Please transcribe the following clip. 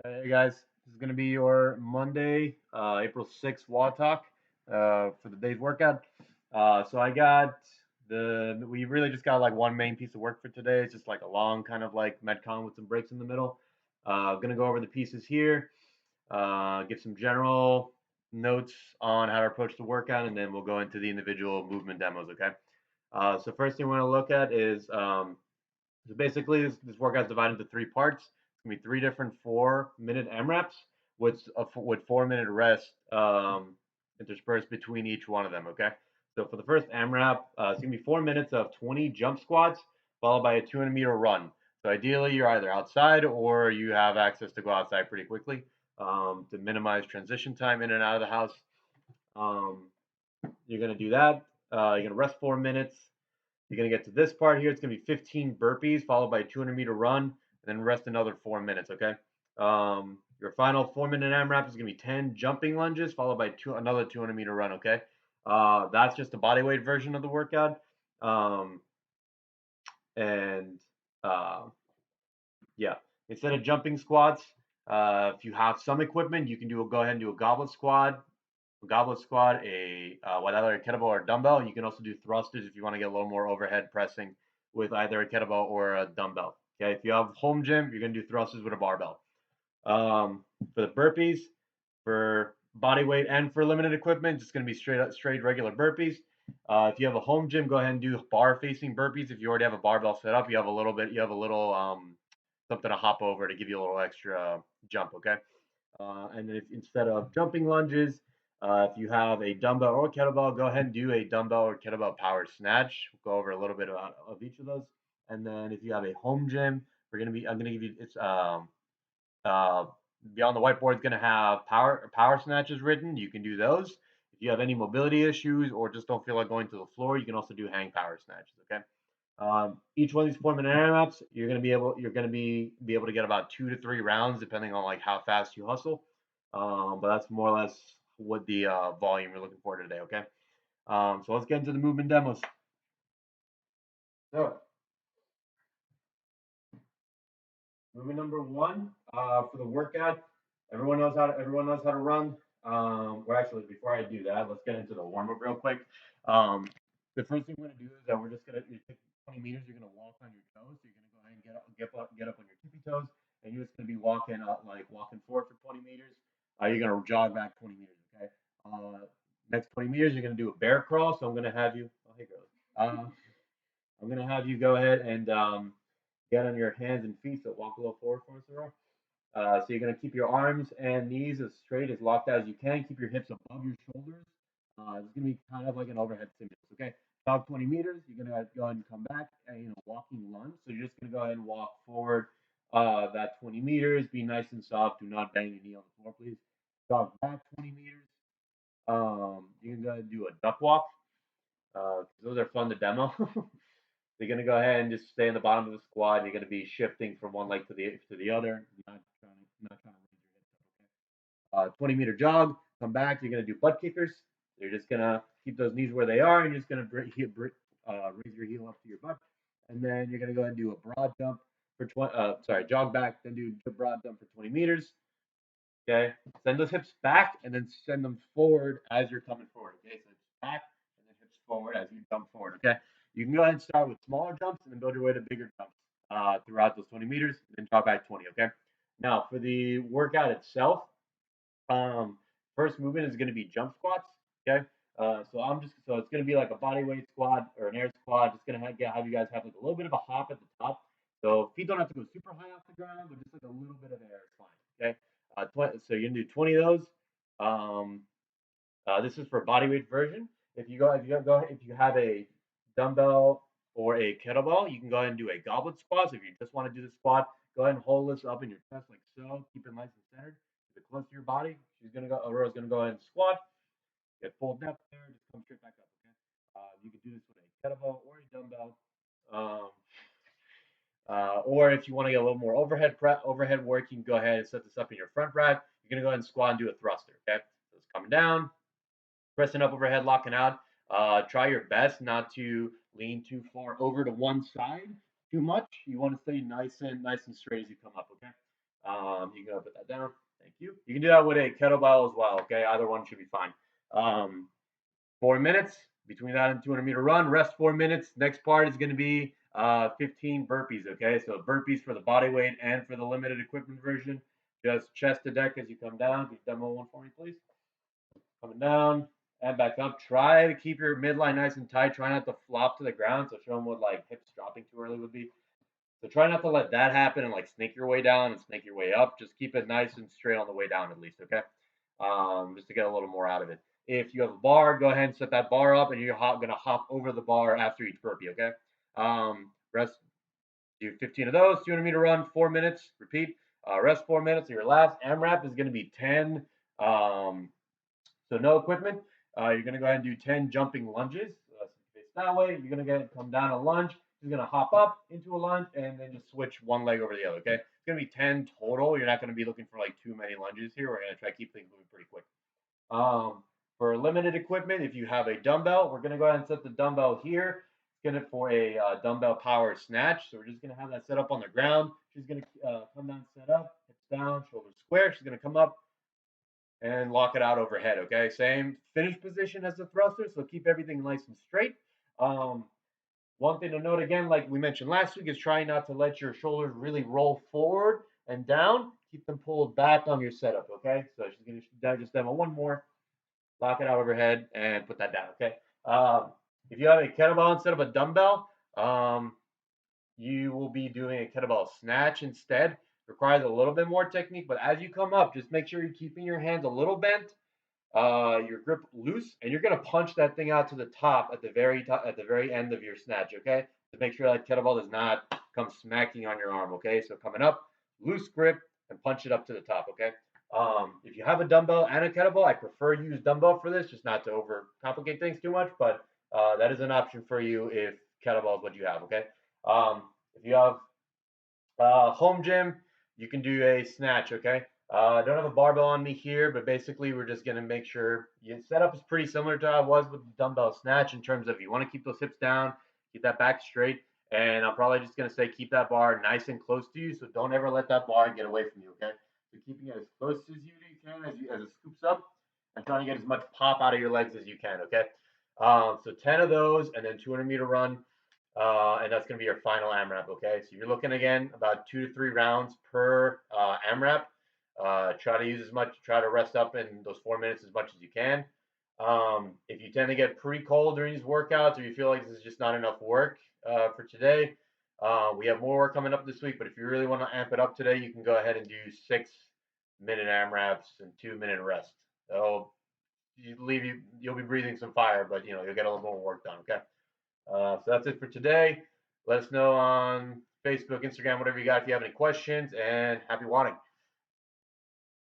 Hey guys, this is going to be your Monday, April 6th WOD Talk for the day's workout. So I got we really just got like one main piece of work for today. It's just like a long kind of like Metcon with some breaks in the middle. Going to go over the pieces here, give some general notes on how to approach the workout, and then we'll go into the individual movement demos, okay? So first thing we want to look at is so basically, this workout is divided into three parts. It's gonna be three different 4-minute AMRAPs with 4-minute rest interspersed between each one of them. Okay. So for the first AMRAP, it's gonna be 4 minutes of 20 jump squats followed by a 200-meter run. So ideally, you're either outside or you have access to go outside pretty quickly to minimize transition time in and out of the house. Um, you're gonna do that. You're gonna rest 4 minutes. You're going to get to this part here. It's going to be 15 burpees followed by a 200-meter run, and then rest another 4 minutes. Okay. Your final 4-minute AMRAP is going to be 10 jumping lunges followed by another 200-meter run. Okay. That's just the body weight version of the workout. Um, and uh, yeah, instead of jumping squats, if you have some equipment, you can go ahead and do a goblet squat, either a kettlebell or a dumbbell. You can also do thrusters if you want to get a little more overhead pressing with either a kettlebell or a dumbbell. Okay, if you have home gym, you're gonna do thrusters with a barbell. For the burpees, for body weight and for limited equipment, it's gonna be straight regular burpees. If you have a home gym, go ahead and do bar facing burpees. If you already have a barbell set up, you have a little something to hop over to give you a little extra jump. Okay. And then if, instead of jumping lunges, if you have a dumbbell or kettlebell, go ahead and do a dumbbell or kettlebell power snatch. We'll go over a little bit of each of those. And then if you have a home gym, I'm gonna give you uh, beyond the whiteboard is gonna have power snatches written. You can do those. If you have any mobility issues or just don't feel like going to the floor, you can also do hang power snatches. Okay. Each one of these 4-minute AMRAPs, you're gonna be able to get about 2 to 3 rounds depending on like how fast you hustle. But that's more or less what the volume you're looking for today. Okay. So let's get into the movement demos. So movement number one for the workout. Everyone knows how to run. Well, actually, before I do that, let's get into the warm up real quick. Um, the first thing we're gonna do is that we're just gonna you take 20 meters. You're gonna walk on your toes. So you're gonna go ahead and get up on your tippy toes, and you're just gonna be walking forward for 20 meters. You're gonna jog back 20 meters. Okay. Next 20 meters, you're gonna do a bear crawl. So I'm gonna have you. Oh, hey, girls. I'm gonna have you go ahead and get on your hands and feet. So walk a little forward for us, Aurora. So you're going to keep your arms and knees as straight as locked out as you can. Keep your hips above your shoulders. It's going to be kind of like an overhead stimulus. Okay, jog 20 meters. You're going to go ahead and come back and walking lunge. So you're just going to go ahead and walk forward that 20 meters. Be nice and soft. Do not bang your knee on the floor, please. Jog back 20 meters. You can go ahead and do a duck walk. Those are fun to demo. You're gonna go ahead and just stay in the bottom of the squat. You're gonna be shifting from one leg to the other, not trying to raise your hips up. Okay. 20-meter jog. Come back. You're gonna do butt kickers. You're just gonna keep those knees where they are, and you're just gonna raise your heel up to your butt, and then you're gonna go ahead and do a broad jump for 20. Jog back, then do a broad jump for 20 meters. Okay. Send those hips back, and then send them forward as you're coming forward. Okay. So it's back, and then hips forward as you jump forward. Okay. You can go ahead and start with smaller jumps and then build your way to bigger jumps throughout those 20 meters, and then jog back 20. Okay. Now for the workout itself, um, first movement is going to be jump squats. Okay. So it's going to be like a body weight squat or an air squat. Just going to have you guys have like a little bit of a hop at the top. So feet don't have to go super high off the ground, but just like a little bit of air is fine. Okay. So you're gonna do 20 of those. Um, this is for body weight version. If you have a dumbbell or a kettlebell, you can go ahead and do a goblet squat. So if you just want to do the squat, go ahead and hold this up in your chest like so. Keep it nice and centered. Keep it close to your body. Aurora's gonna go ahead and squat. Get full depth there. Just come straight back up. Okay. You can do this with a kettlebell or a dumbbell. Um, or if you want to get a little more overhead work, you can go ahead and set this up in your front rack. You're gonna go ahead and squat and do a thruster. Okay, so it's coming down, pressing up overhead, locking out. Try your best not to lean too far over to one side too much. You want to stay nice and straight as you come up. Okay. You can put that down. Thank you. You can do that with a kettlebell as well. Okay, either one should be fine. 4 minutes between that and 200-meter run. Rest 4 minutes. Next part is going to be 15 burpees. Okay, so burpees for the body weight and for the limited equipment version. Just chest to deck as you come down. Can you demo one for me, please? Coming down and back up. Try to keep your midline nice and tight. Try not to flop to the ground. So show them what like hips dropping too early would be. So try not to let that happen and like snake your way down and snake your way up. Just keep it nice and straight on the way down at least, okay? Just to get a little more out of it. If you have a bar, go ahead and set that bar up, and you're gonna hop over the bar after each burpee, okay? Rest. Do 15 of those. 200-meter run, 4 minutes. Repeat. Rest 4 minutes. Your last AMRAP is gonna be 10. So no equipment. You're gonna go ahead and do 10 jumping lunges. So face that way. You're gonna come down a lunge. You're going to hop up into a lunge and then just switch one leg over the other, okay? It's going to be 10 total. You're not going to be looking for like too many lunges here. We're going to try to keep things moving pretty quick. For limited equipment, if you have a dumbbell, we're going to go ahead and set the dumbbell here. It's going to for a dumbbell power snatch. So we're just going to have that set up on the ground. She's going to come down, set up, hips down, shoulders square. She's going to come up and lock it out overhead, okay? Same finish position as the thruster, so keep everything nice and straight. One thing to note again, like we mentioned last week, is try not to let your shoulders really roll forward and down. Keep them pulled back on your setup, okay? So she's going to just demo one more. Lock it out overhead and put that down, okay? If you have a kettlebell instead of a dumbbell, you will be doing a kettlebell snatch instead. Requires a little bit more technique, but as you come up, just make sure you're keeping your hands a little bent, your grip loose, and you're gonna punch that thing out to the top at the very end of your snatch, okay? To make sure that kettlebell does not come smacking on your arm, okay? So coming up, loose grip, and punch it up to the top, okay? If you have a dumbbell and a kettlebell, I prefer use dumbbell for this, just not to overcomplicate things too much, but that is an option for you if kettlebell is what you have, okay? If you have home gym, you can do a snatch, okay? I don't have a barbell on me here, but basically we're just going to make sure your setup is pretty similar to how it was with the dumbbell snatch in terms of you want to keep those hips down, keep that back straight, and I'm probably just going to say keep that bar nice and close to you, so don't ever let that bar get away from you, okay? So keeping it as close as you can as it scoops up, and trying to get as much pop out of your legs as you can, okay? So 10 of those, and then 200-meter run. And that's going to be your final AMRAP, okay? So you're looking again about 2 to 3 rounds per AMRAP. Try to rest up in those 4 minutes as much as you can. If you tend to get pretty cold during these workouts, or you feel like this is just not enough work for today, we have more work coming up this week. But if you really want to amp it up today, you can go ahead and do 6-minute AMRAPs and 2-minute rest. So you'll be breathing some fire, but you'll get a little more work done, okay? So that's it for today. Let us know on Facebook, Instagram, whatever you got if you have any questions, and happy WODing.